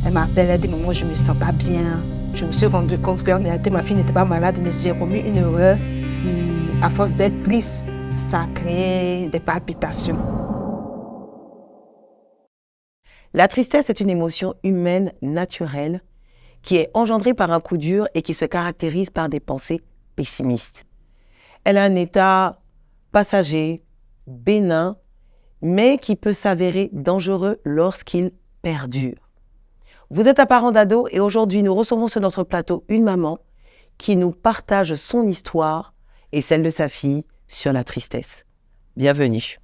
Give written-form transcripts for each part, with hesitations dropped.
Elle m'appelle, elle dit, maman, je me sens pas bien. Je me suis rendu compte qu'en réalité, ma fille n'était pas malade, mais j'ai commis une erreur qui, à force d'être triste, ça a créé des palpitations. La tristesse est une émotion humaine naturelle qui est engendrée par un coup dur et qui se caractérise par des pensées pessimistes. Elle a un état passager, bénin, mais qui peut s'avérer dangereux lorsqu'il perdure. Vous êtes un parent d'ado et aujourd'hui nous recevons sur notre plateau une maman qui nous partage son histoire et celle de sa fille sur la tristesse. Bienvenue.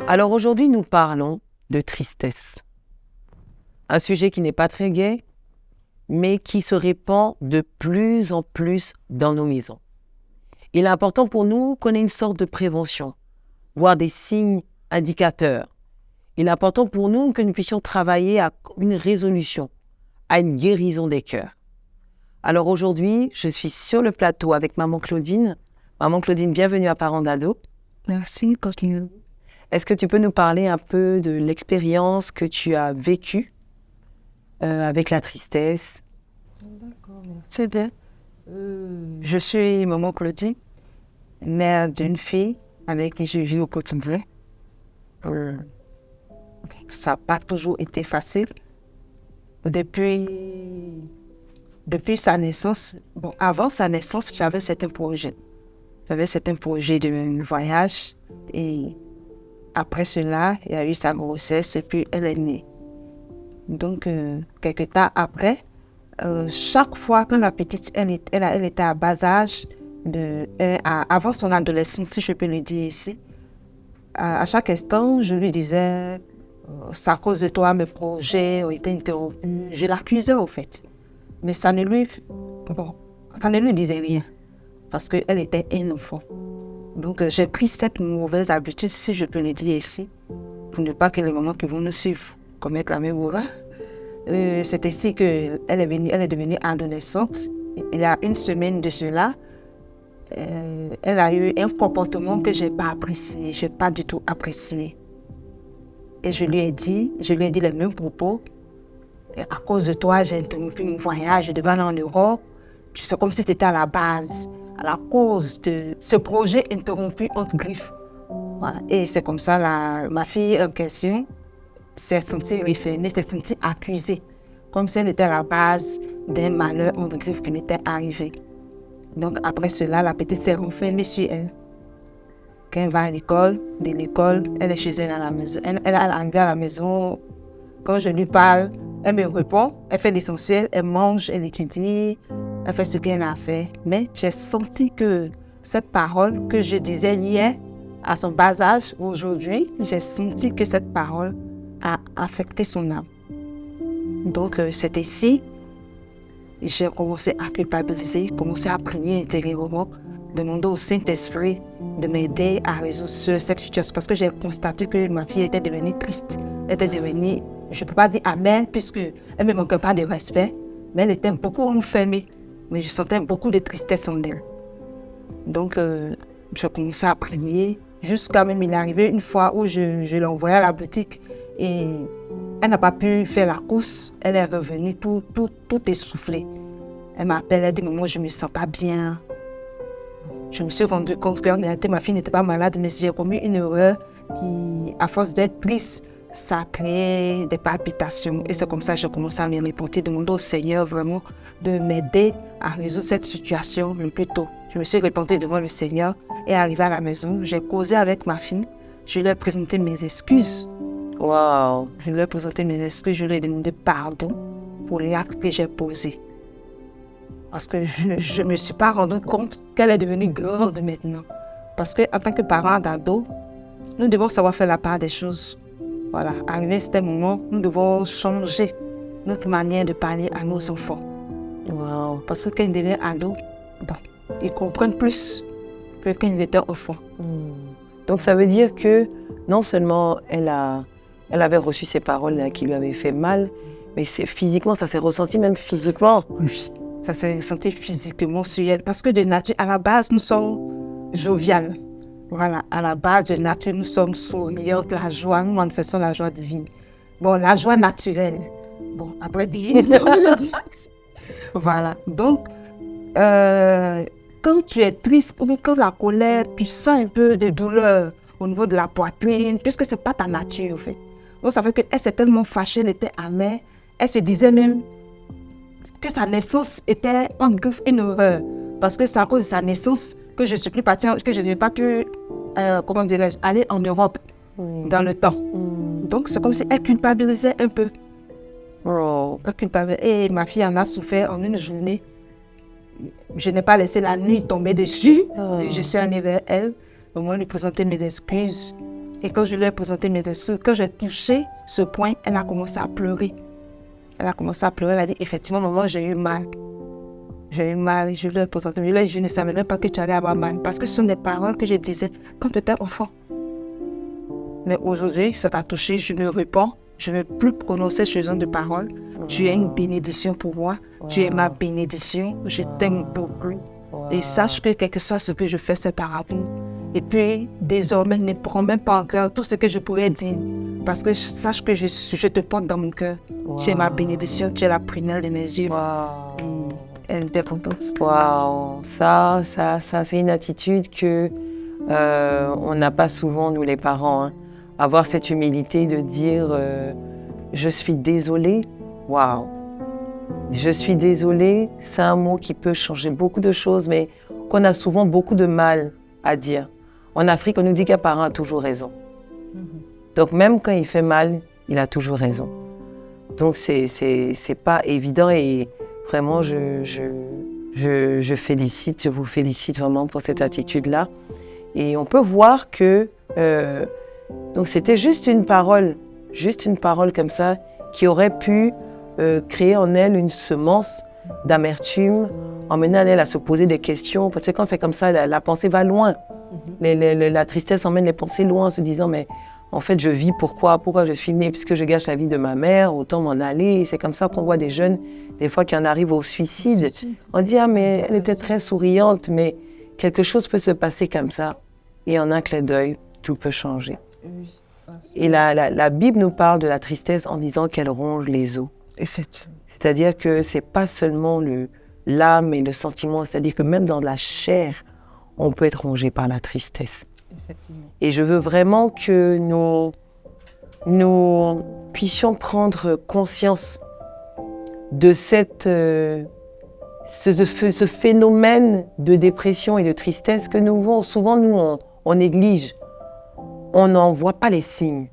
Alors aujourd'hui, nous parlons de tristesse. Un sujet qui n'est pas très gai, mais qui se répand de plus en plus dans nos maisons. Il est important pour nous qu'on ait une sorte de prévention, voire des signes indicateurs. Il est important pour nous que nous puissions travailler à une résolution, à une guérison des cœurs. Alors aujourd'hui, je suis sur le plateau avec Maman Claudine. Maman Claudine, bienvenue à Parents d'ado. Merci, continue. Est-ce que tu peux nous parler un peu de l'expérience que tu as vécue avec la tristesse? D'accord, c'est bien. Je suis Maman Claudine, mère d'une fille avec qui je vis au quotidien. Ça n'a pas toujours été facile. Depuis sa naissance, avant sa naissance, j'avais certains projets. J'avais certains projets de voyage et après cela, il y a eu sa grossesse et puis elle est née. Donc, quelques temps après, chaque fois que la petite, elle était à bas âge, avant son adolescence, si je peux le dire ici, à chaque instant, je lui disais, c'est à cause de toi, mes projets ont été interrompus. Je l'accusais au fait. Mais ça ne lui disait rien, parce qu'elle était un enfant. Donc, j'ai pris cette mauvaise habitude, si je peux le dire ici, pour ne pas que les mamans qui vont nous suivre commettent la même erreur. C'est ainsi qu'elle est devenue adolescente. Il y a une semaine de cela, elle a eu un comportement que je n'ai pas apprécié, je n'ai pas du tout apprécié. Et je lui ai dit les mêmes propos. À cause de toi, j'ai interrompu mon voyage, je devais aller en Europe. Tu sais, comme si c'était à la base, à la cause de ce projet interrompu entre griffes. Voilà. Et c'est comme ça, ma fille en question s'est sentie référée, s'est sentie accusée, comme si elle était à la base d'un malheur entre griffes qui m'était arrivé. Donc après cela, la petite s'est renfermée sur elle. Quand elle va à l'école, de l'école, elle est chez elle à la maison. Elle est arrivée à la maison, quand je lui parle, elle me répond, elle fait l'essentiel, elle mange, elle étudie, elle fait ce qu'elle a fait. Mais j'ai senti que cette parole que je disais hier, à son bas âge, aujourd'hui, j'ai senti que cette parole a affecté son âme. Donc c'est ici, j'ai commencé à culpabiliser, commencé à prier intérieurement, demander au Saint-Esprit de m'aider à résoudre cette situation. Parce que j'ai constaté que ma fille était devenue triste, elle était devenue, je ne peux pas dire amère, puisqu'elle ne me manquait pas de respect, mais elle était beaucoup enfermée. Mais je sentais beaucoup de tristesse en elle. Donc, j'ai commencé à prier, jusqu'à même il est arrivé une fois où je l'ai envoyée à la boutique et elle n'a pas pu faire la course. Elle est revenue tout essoufflée. Elle m'appelle, elle dit, maman, je ne me sens pas bien. Je me suis rendu compte qu'en réalité, ma fille n'était pas malade, mais j'ai commis une erreur qui, à force d'être triste, ça a créé des palpitations. Et c'est comme ça que j'ai commencé à me reporter, demander au Seigneur vraiment de m'aider à résoudre cette situation le plus tôt. Je me suis reportée devant le Seigneur et arrivée à la maison, j'ai causé avec ma fille. Je lui ai présenté mes excuses. Wow. Je lui ai présenté mes excuses, je lui ai demandé pardon pour l'acte que j'ai posé. Parce que je ne me suis pas rendu compte qu'elle est devenue grande maintenant. Parce qu'en tant que parent d'ado, nous devons savoir faire la part des choses. Voilà, arrivé à ce moment, nous devons changer notre manière de parler à nos enfants. Wow. Parce que quand ils deviennent ados, ils comprennent plus que quand ils étaient enfants. Donc ça veut dire que non seulement elle avait reçu ces paroles qui lui avaient fait mal, mais physiquement, ça s'est ressenti même physiquement. Ça s'est ressenti physiquement sur elle. Parce que de nature, à la base, nous sommes joviales. Voilà, à la base de nature, nous sommes souriantes, la joie, nous manifestons la joie divine. Bon, la joie naturelle. Bon, après divine, ça veut dire. Voilà. Donc, quand tu es triste, ou bien quand la colère, tu sens un peu de douleur au niveau de la poitrine, puisque ce n'est pas ta nature, en fait. Donc, ça fait qu'elle s'est tellement fâchée, elle était amère. Elle se disait même que sa naissance était en griffe une horreur. Parce que c'est à cause de sa naissance que je ne suis plus partie, que je n'ai pas pu, comment dirais-je, aller en Europe dans le temps. Donc, c'est comme si elle culpabilisait un peu. Elle culpabilisait. Et ma fille en a souffert en une journée. Je n'ai pas laissé la nuit tomber dessus. Je suis allée vers elle. Au moins, lui présenter mes excuses. Et quand je lui ai présenté mes excuses, quand j'ai touché ce point, elle a commencé à pleurer. Elle a commencé à pleurer. Elle a dit, effectivement, maman, j'ai eu mal. J'ai eu mal. Je lui ai présenté. Je ne savais même pas que tu allais avoir mal. Parce que ce sont des paroles que je disais quand tu étais enfant. Mais aujourd'hui, ça t'a touché. Je me réponds. Je ne vais plus prononcer ce genre de paroles. Tu es une bénédiction pour moi. Tu es ma bénédiction. Je t'aime beaucoup. Et sache que quel que soit ce que je fais, c'est par amour. Et puis, désormais, ne prends même pas en cœur tout ce que je pourrais dire. Parce que sache que je te porte dans mon cœur. Tu es ma bénédiction, tu es la prunelle de mes yeux. Elle était contente. Waouh, ça, c'est une attitude que on n'a pas souvent, nous les parents. Hein. Avoir cette humilité de dire je suis désolée. Waouh. Je suis désolée, c'est un mot qui peut changer beaucoup de choses, mais qu'on a souvent beaucoup de mal à dire. En Afrique, on nous dit qu'un parent a toujours raison. Donc même quand il fait mal, il a toujours raison. Donc c'est pas évident et vraiment je vous félicite vraiment pour cette attitude-là. Et on peut voir que donc c'était juste une parole comme ça qui aurait pu créer en elle une semence d'amertume, emmener elle à se poser des questions. Parce que quand c'est comme ça, la pensée va loin. La tristesse emmène les pensées loin en se disant mais en fait je vis pourquoi je suis née, puisque je gâche la vie de ma mère, autant m'en aller. Et c'est comme ça qu'on voit des jeunes, des fois qui en arrivent au suicide. On dit ah mais elle était très souriante, mais quelque chose peut se passer comme ça. Et en un clin d'œil, tout peut changer. Et la Bible nous parle de la tristesse en disant qu'elle ronge les os. Effectivement. C'est-à-dire que c'est pas seulement l'âme et le sentiment, c'est-à-dire que même dans la chair, on peut être rongé par la tristesse. Et je veux vraiment que nous puissions prendre conscience de ce phénomène de dépression et de tristesse que souvent on néglige. On n'en voit pas les signes.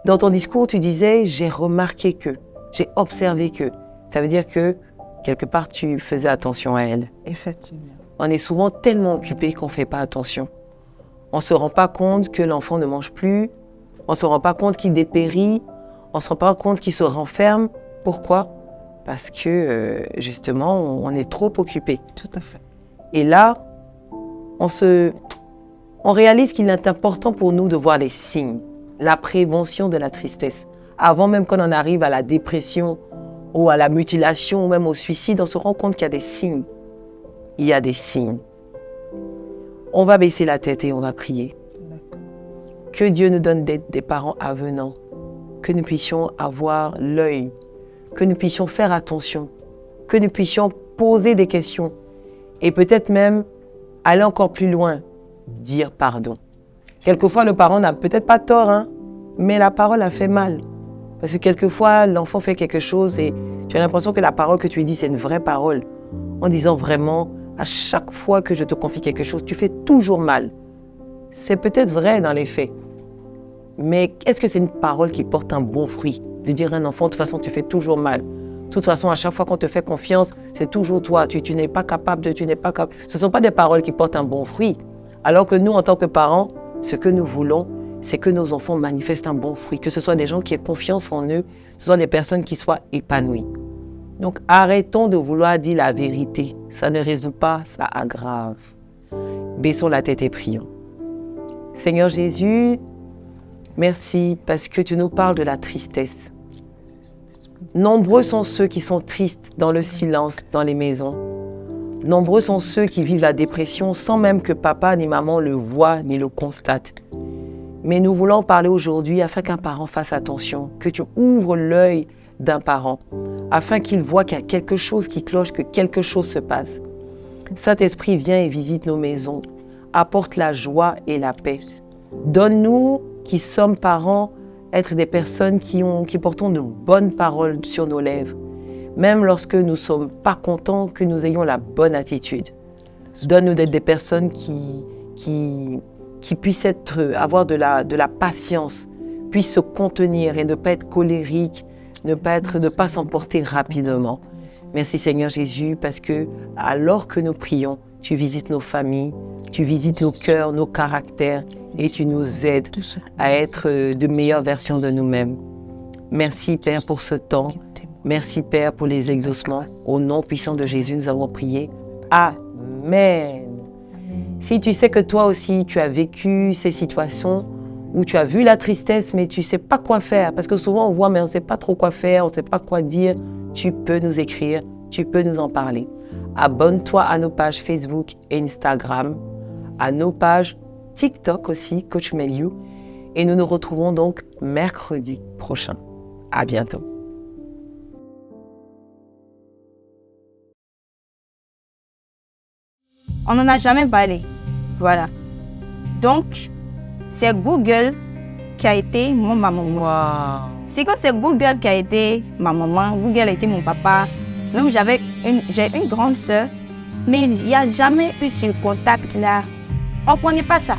Dans ton discours, tu disais « j'ai remarqué que ». J'ai observé que. Ça veut dire que, quelque part, tu faisais attention à elle. Effectivement. On est souvent tellement occupé qu'on ne fait pas attention. On ne se rend pas compte que l'enfant ne mange plus. On ne se rend pas compte qu'il dépérit. On ne se rend pas compte qu'il se renferme. Pourquoi ? Parce que, justement, on est trop occupé. Tout à fait. Et là, on réalise qu'il est important pour nous de voir les signes, la prévention de la tristesse. Avant même qu'on en arrive à la dépression ou à la mutilation ou même au suicide, on se rend compte qu'il y a des signes. Il y a des signes. On va baisser la tête et on va prier. Que Dieu nous donne des parents avenants, que nous puissions avoir l'œil, que nous puissions faire attention, que nous puissions poser des questions et peut-être même aller encore plus loin, dire pardon. Quelquefois, le parent n'a peut-être pas tort, hein, mais la parole a fait mal. Parce que quelquefois, l'enfant fait quelque chose et tu as l'impression que la parole que tu lui dis, c'est une vraie parole. En disant vraiment, à chaque fois que je te confie quelque chose, tu fais toujours mal. C'est peut-être vrai dans les faits. Mais est-ce que c'est une parole qui porte un bon fruit? De dire à un enfant, de toute façon, tu fais toujours mal. De toute façon, à chaque fois qu'on te fait confiance, c'est toujours toi. Tu n'es pas capable, Ce ne sont pas des paroles qui portent un bon fruit. Alors que nous, en tant que parents, ce que nous voulons, c'est que nos enfants manifestent un bon fruit, que ce soit des gens qui aient confiance en eux, que ce soit des personnes qui soient épanouies. Donc arrêtons de vouloir dire la vérité. Ça ne résout pas, ça aggrave. Baissons la tête et prions. Seigneur Jésus, merci parce que tu nous parles de la tristesse. Nombreux sont ceux qui sont tristes dans le silence, dans les maisons. Nombreux sont ceux qui vivent la dépression sans même que papa ni maman le voient ni le constatent. Mais nous voulons parler aujourd'hui afin qu'un parent fasse attention, que tu ouvres l'œil d'un parent, afin qu'il voit qu'il y a quelque chose qui cloche, que quelque chose se passe. Saint-Esprit, viens et visite nos maisons, apporte la joie et la paix. Donne-nous, qui sommes parents, être des personnes qui portons de bonnes paroles sur nos lèvres, même lorsque nous ne sommes pas contents, que nous ayons la bonne attitude. Donne-nous d'être des personnes qui puissent avoir de la patience, puissent se contenir et ne pas être colériques, ne pas s'emporter rapidement. Merci Seigneur Jésus, parce que alors que nous prions, tu visites nos familles, tu visites nos cœurs, nos caractères, et tu nous aides à être de meilleures versions de nous-mêmes. Merci Père pour ce temps. Merci Père pour les exaucements. Au nom puissant de Jésus, nous avons prié. Amen. Si tu sais que toi aussi, tu as vécu ces situations où tu as vu la tristesse, mais tu ne sais pas quoi faire, parce que souvent on voit, mais on ne sait pas trop quoi faire, on ne sait pas quoi dire, tu peux nous écrire, tu peux nous en parler. Abonne-toi à nos pages Facebook et Instagram, à nos pages TikTok aussi, Coach Meliou, et nous nous retrouvons donc mercredi prochain. À bientôt. On n'en a jamais parlé. Voilà. Donc, c'est Google qui a été mon maman. Wow. C'est quand c'est Google qui a été ma maman, Google a été mon papa. Même j'ai une grande sœur, mais il n'y a jamais eu ce contact-là. On ne connaît pas ça.